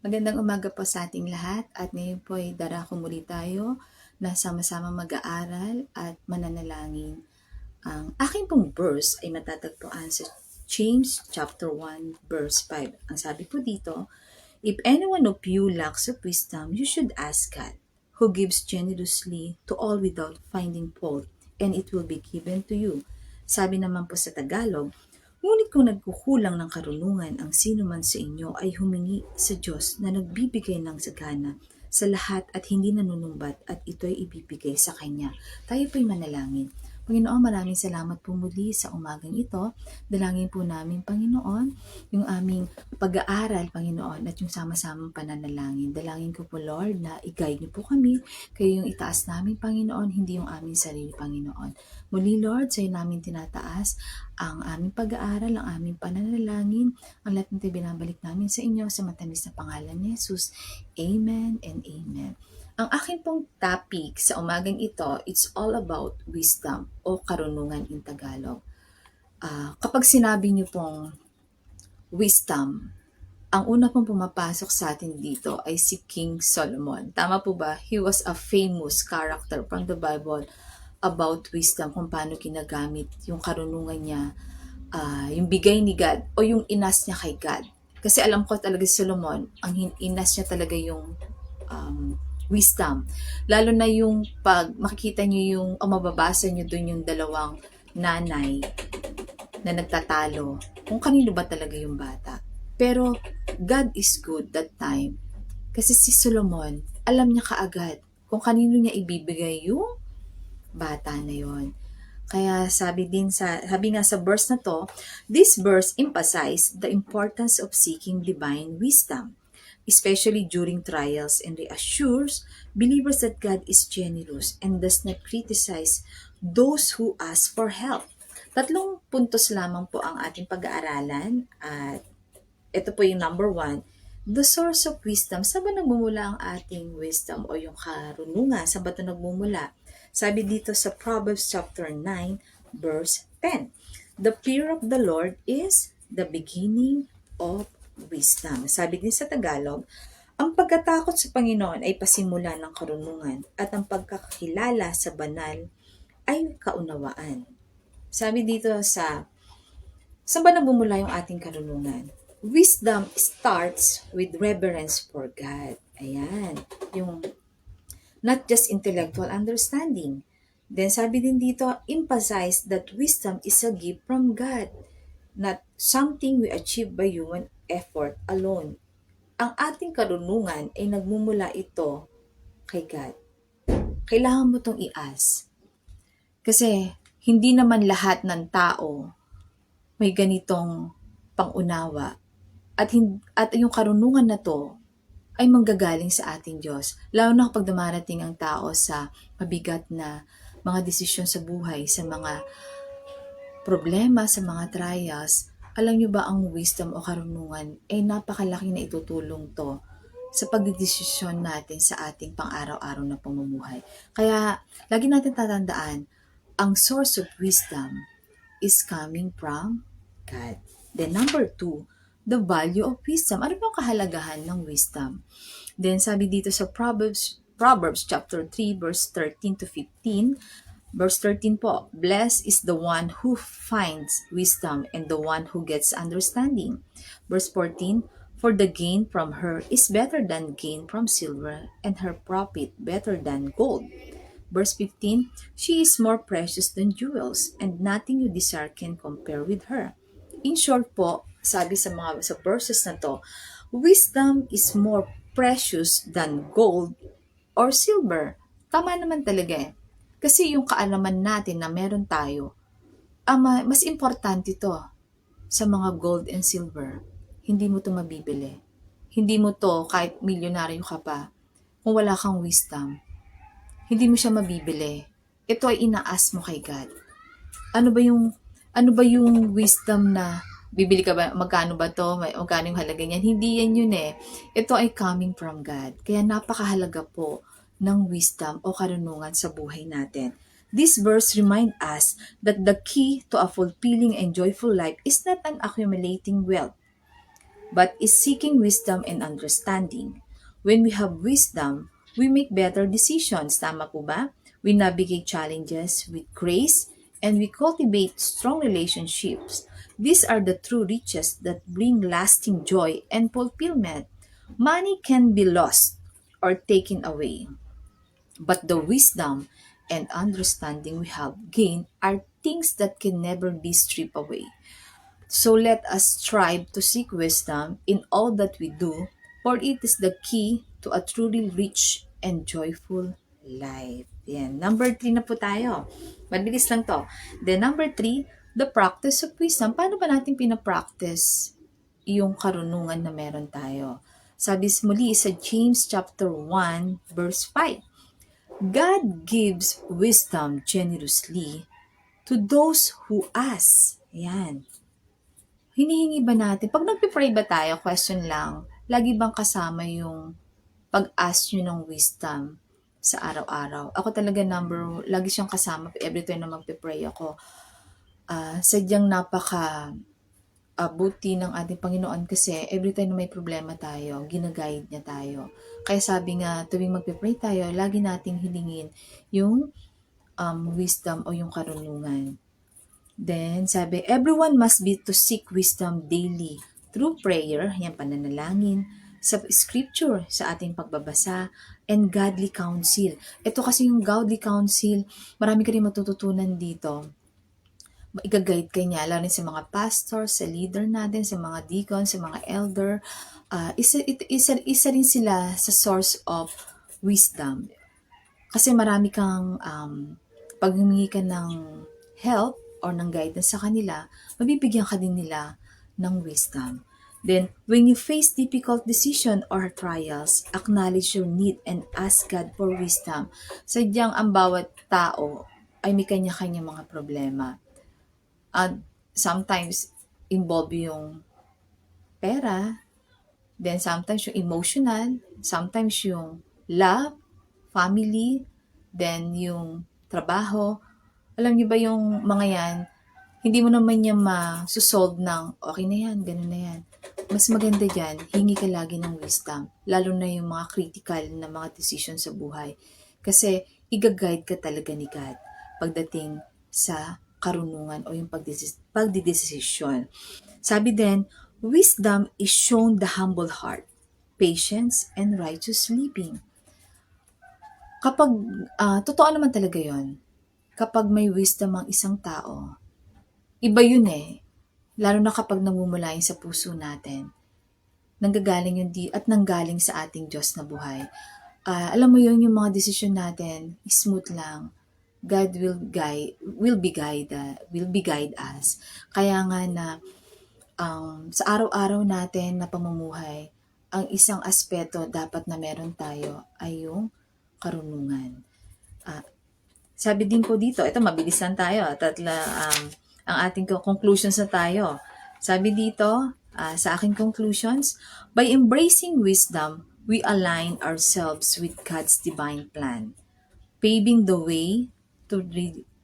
Magandang umaga po sa ating lahat at ngayon po ay darako muli tayo na sama-sama mag-aaral at mananalangin. Ang aking pong verse ay matatagpuan sa James chapter 1 verse 5. Ang sabi po dito, "If anyone of you lacks of wisdom, you should ask God, who gives generously to all without finding fault, and it will be given to you." Sabi naman po sa Tagalog, ngunit kung nagkukulang ng karunungan ang sino man sa inyo ay humingi sa Diyos na nagbibigay ng sagana sa lahat at hindi nanunumbat at ito'y ibibigay sa Kanya. Tayo po'y manalangin. Panginoon, maraming salamat po muli sa umagang ito. Dalangin po namin, Panginoon, yung aming pag-aaral, Panginoon, at yung sama-samang pananalangin. Dalangin ko po, Lord, na i-guide niyo po kami. Kayo yung itaas namin, Panginoon, hindi yung aming sarili, Panginoon. Muli, Lord, sa'yo namin tinataas ang aming pag-aaral, ang aming pananalangin, ang lahat nito binabalik namin sa inyo sa matamis na pangalan ni Jesus. Amen and amen. Ang aking pong topic sa umagang ito, it's all about wisdom o karunungan in Tagalog. Kapag sinabi niyo pong wisdom, ang una pong pumapasok sa atin dito ay si King Solomon. Tama po ba? He was a famous character from the Bible about wisdom, kung paano ginagamit yung karunungan niya, yung bigay ni God o yung inas niya kay God. Kasi alam ko talaga si Solomon, ang inas niya talaga yung wisdom. Lalo na yung pag makikita niyo yung, o mababasa niyo dun yung dalawang nanay na nagtatalo, kung kanino ba talaga yung bata. Pero God is good that time. Kasi si Solomon, alam niya kaagad kung kanino niya ibibigay yung bata na yon. Kaya sabi nga sa verse na to, this verse emphasizes the importance of seeking divine wisdom, especially during trials, and reassures believers that God is generous and does not criticize those who ask for help. 3 puntos lamang po ang ating pag-aaralan at ito po yung number 1, the source of wisdom. Saan ba nagmumula ang ating wisdom o yung karunungan? Saan ba ito nagmumula? Sabi dito sa Proverbs chapter 9 verse 10, the fear of the Lord is the beginning of wisdom. Sabi din sa Tagalog, ang pagkatakot sa Panginoon ay pasimula ng karunungan at ang pagkakilala sa banal ay kaunawaan. Sabi dito saan ba nagmumula yung ating karunungan? Wisdom starts with reverence for God. Ayan, yung not just intellectual understanding. Then sabi din dito, emphasize that wisdom is a gift from God, not something we achieve by human effort alone. Ang ating karunungan ay nagmumula ito kay God. Kailangan mo itong i-ask. Kasi hindi naman lahat ng tao may ganitong pangunawa. At yung karunungan na to ay manggagaling sa ating Diyos. Lalo na kapag dumarating ang tao sa mabigat na mga desisyon sa buhay, sa mga problema, sa mga trials, alam nyo ba ang wisdom o karunungan ay napakalaki na itutulong to sa pagdidesisyon natin sa ating pang-araw-araw na pamumuhay. Kaya, lagi natin tatandaan, ang source of wisdom is coming from God. Then number 2, the value of wisdom. Ano bang kahalagahan ng wisdom? Then sabi dito sa Proverbs chapter 3 verse 13 to 15, verse 13 po, blessed is the one who finds wisdom and the one who gets understanding. Verse 14, for the gain from her is better than gain from silver, and her profit better than gold. Verse 15, she is more precious than jewels, and nothing you desire can compare with her. In short po, sabi sa verses na to, wisdom is more precious than gold or silver. Tama naman talaga eh. Kasi yung kaalaman natin na meron tayo, mas importante to sa mga gold and silver. Hindi mo to mabibili. Hindi mo to, kahit milyonaryo ka pa, kung wala kang wisdom, hindi mo siya mabibili. Ito ay inaas mo kay God. Ano ba yung wisdom na bibili ka ba, magkano ba to, magkano yung halaga niyan? Hindi yan yun eh. Ito ay coming from God. Kaya napakahalaga po ng wisdom o karunungan sa buhay natin. This verse remind us that the key to a fulfilling and joyful life is not an accumulating wealth, but is seeking wisdom and understanding. When we have wisdom, we make better decisions. Tama po ba? We navigate challenges with grace and we cultivate strong relationships. These are the true riches that bring lasting joy and fulfillment. Money can be lost or taken away, but the wisdom and understanding we have gained are things that can never be stripped away. So let us strive to seek wisdom in all that we do, for it is the key to a truly rich and joyful life. Yan. Number 3 na po tayo. Mabilis lang to. Then number 3, the practice of wisdom. Paano ba natin pinapractice yung karunungan na meron tayo? Sabi muli sa James chapter 1 verse 5. God gives wisdom generously to those who ask. Yan. Hinihingi ba natin, pag nagpipray ba tayo, question lang, lagi bang kasama yung pag-ask nyo ng wisdom sa araw-araw? Ako talaga lagi siyang kasama every time na magpipray ako. Sadyang napaka buti ng ating Panginoon kasi every time na may problema tayo, ginaguide niya tayo. Kaya sabi nga, tuwing magpipray tayo, lagi nating hilingin yung wisdom o yung karunungan. Then, sabi, everyone must be to seek wisdom daily through prayer, yan pananalangin, sa scripture, sa ating pagbabasa, and godly counsel. Ito kasi yung godly counsel, marami ka rin matututunan dito. Maiga-guide ka niya, lalo rin sa mga pastor, sa leader natin, sa mga deacon, sa mga elder. Isa rin sila sa source of wisdom. Kasi marami kang, pag humingi ka ng help, or ng guidance sa kanila, mabibigyan ka din nila ng wisdom. Then, when you face difficult decision or trials, acknowledge your need and ask God for wisdom. Sadyang ang bawat tao ay may kanya-kanya mga problema. At sometimes, involve yung pera, then sometimes yung emotional, sometimes yung love, family, then yung trabaho. Alam niyo ba yung mga yan, hindi mo naman yan ma-solve ng okay na yan, ganun na yan. Mas maganda dyan, hingi ka lagi ng wisdom, lalo na yung mga critical na mga decision sa buhay. Kasi i-guide ka talaga ni God pagdating sa karunungan o yung pagdidesisyon. Sabi din, wisdom is shown the humble heart, patience, and righteous living. Kapag, totoo naman talaga yon. Kapag may wisdom ang isang tao, iba yun eh. Lalo na kapag namumula yun sa puso natin. Nanggagaling yun at nanggaling sa ating Diyos na buhay. Alam mo yun, yung mga desisyon natin, smooth lang. God will be guide us. Kaya nga na sa araw-araw natin na pamumuhay, ang isang aspeto dapat na meron tayo ay yung karunungan. Sabi din po dito, ito mabilis lang tayo, ang ating conclusions na tayo. Sabi dito, sa aking conclusions, by embracing wisdom, we align ourselves with God's divine plan, paving the way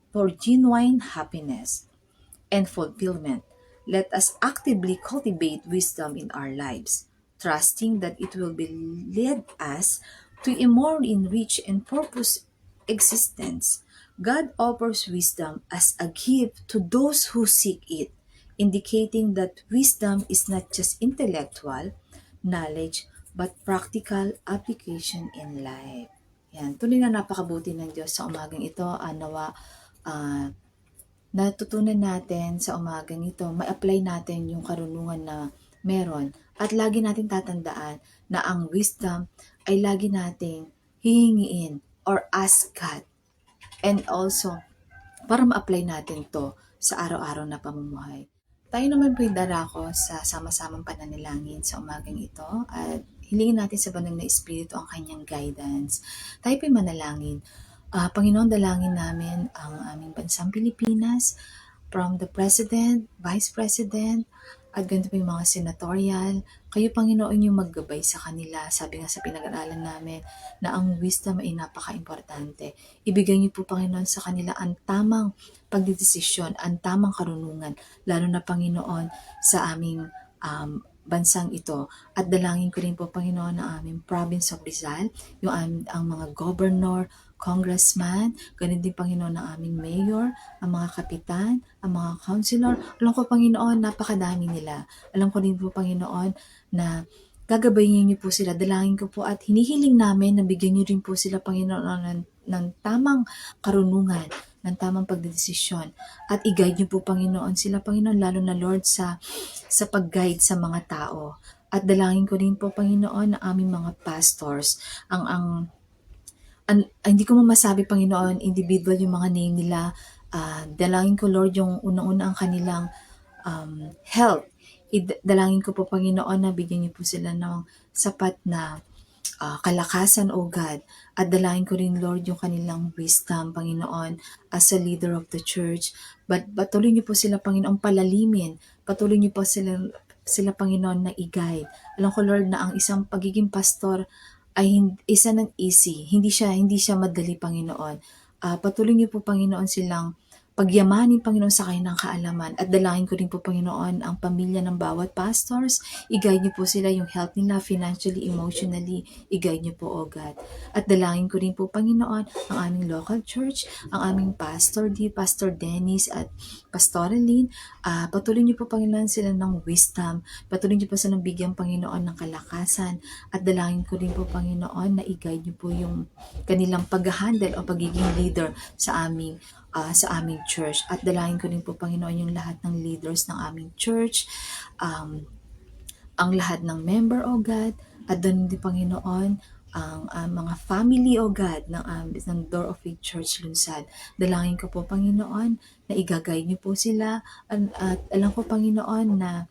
for genuine happiness and fulfillment. Let us actively cultivate wisdom in our lives, trusting that it will be lead us to a more enriched and purpose existence. God offers wisdom as a gift to those who seek it, indicating that wisdom is not just intellectual knowledge but practical application in life. Yan, tunay na napakabuti ng Diyos sa umagang ito. Nawa natutunan natin sa umagang ito, ma-apply natin yung karunungan na meron. At lagi nating tatandaan na ang wisdom ay lagi nating hihingiin or ask God. And also, para ma-apply natin to sa araw-araw na pamumuhay. Tayo naman po'y darako sa sama-samang pananalangin sa umagang ito at hilingin natin sa banal na Espiritu ang kanyang guidance. Tayo po'y manalangin. Panginoon, dalangin namin ang aming bansang Pilipinas from the President, Vice President, at ganito po yung mga senatorial. Kayo, Panginoon, yung maggabay sa kanila. Sabi nga sa pinag-aralan namin na ang wisdom ay napaka-importante. Ibigay niyo po, Panginoon, sa kanila ang tamang pagdidesisyon, ang tamang karunungan, lalo na, Panginoon, sa aming bansang ito. At dalangin ko rin po, Panginoon, ang aming province of Rizal, ang mga governor, congressman, ganun din, Panginoon, ang aming mayor, ang mga kapitan, ang mga councilor. Alam ko, Panginoon, napakadami nila. Alam ko din po, Panginoon, na gagabayin niyo po sila. Dalangin ko po at hinihiling namin na bigyan niyo rin po sila, Panginoon, ng tamang karunungan, ng tamang pagdedesisyon. At i-guide niyo po, Panginoon, sila, Panginoon, lalo na, Lord, sa pag-guide sa mga tao. At dalangin ko rin po, Panginoon, ang aming mga pastors, hindi ko masabi, Panginoon, individual yung mga name nila. Dalangin ko, Lord, yung unang-una ang kanilang health. Dalangin ko po, Panginoon, na bigyan niyo po sila ng sapat na kalakasan, O God. At dalangin ko rin, Lord, yung kanilang wisdom, Panginoon, as a leader of the church. But patuloy niyo po sila, Panginoon, palalimin. Patuloy niyo po sila, Panginoon, na i-guide. Alam ko, Lord, na ang isang pagiging pastor ay isa ng easy. Hindi siya madali, Panginoon. Patuloy niyo po, Panginoon, silang pagyamanin, Panginoon, sa kanilang kaalaman. At dalangin ko rin po, Panginoon, ang pamilya ng bawat pastors. I-guide niyo po sila, yung health nila, financially, emotionally. I-guide niyo po, O God. At dalangin ko rin po, Panginoon, ang aming local church, ang aming Pastor Dennis at Pastoraline. Patuloy niyo po, Panginoon, sila ng wisdom. Patuloy niyo po silang bigyan, Panginoon, ng kalakasan. At dalangin ko rin po, Panginoon, na i-guide niyo po yung kanilang pag-handle o pagiging leader sa aming church. At dalangin ko rin po, Panginoon, yung lahat ng leaders ng aming church, ang lahat ng member, O God, at doon din, Panginoon, ang mga family, O God, ng Door of Faith Church Lunsad. Dalangin ko po, Panginoon, na i-guide niyo po sila. At alam ko, Panginoon, na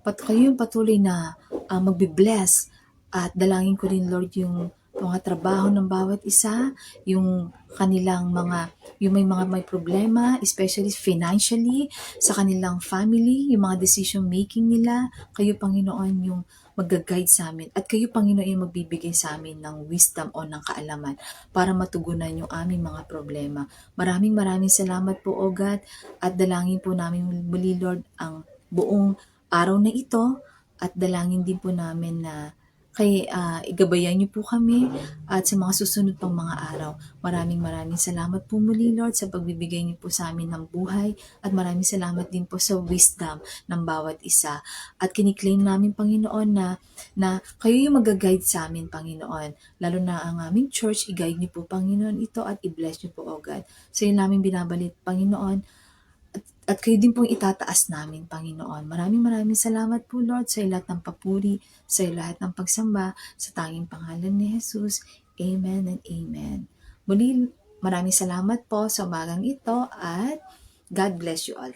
kayo yung patuloy na magbe-bless. At dalangin ko rin, Lord, yung mga trabaho ng bawat isa, yung kanilang yung may problema, especially financially, sa kanilang family, yung mga decision making nila, kayo, Panginoon, yung mag-guide sa amin. At kayo, Panginoon, yung magbibigay sa amin ng wisdom o ng kaalaman para matugunan yung aming mga problema. Maraming salamat po, O God, at dalangin po namin muli, Lord, ang buong araw na ito, at dalangin din po namin na igabayan niyo po kami at sa mga susunod pang mga araw. Maraming salamat po muli, Lord, sa pagbibigay niyo po sa amin ng buhay, at maraming salamat din po sa wisdom ng bawat isa. At kiniklaim namin, Panginoon, na kayo yung mag-guide sa amin, Panginoon. Lalo na ang aming church, i-guide niyo po, Panginoon, ito, at i-bless niyo po, O God. Sa iyo namin binabalit, Panginoon, at kayo din pong itataas namin, Panginoon. Maraming salamat po, Lord, sa lahat ng papuri, sa lahat ng pagsamba, sa tanging pangalan ni Jesus. Amen and amen. Muli, maraming salamat po sa umagang ito, at God bless you all.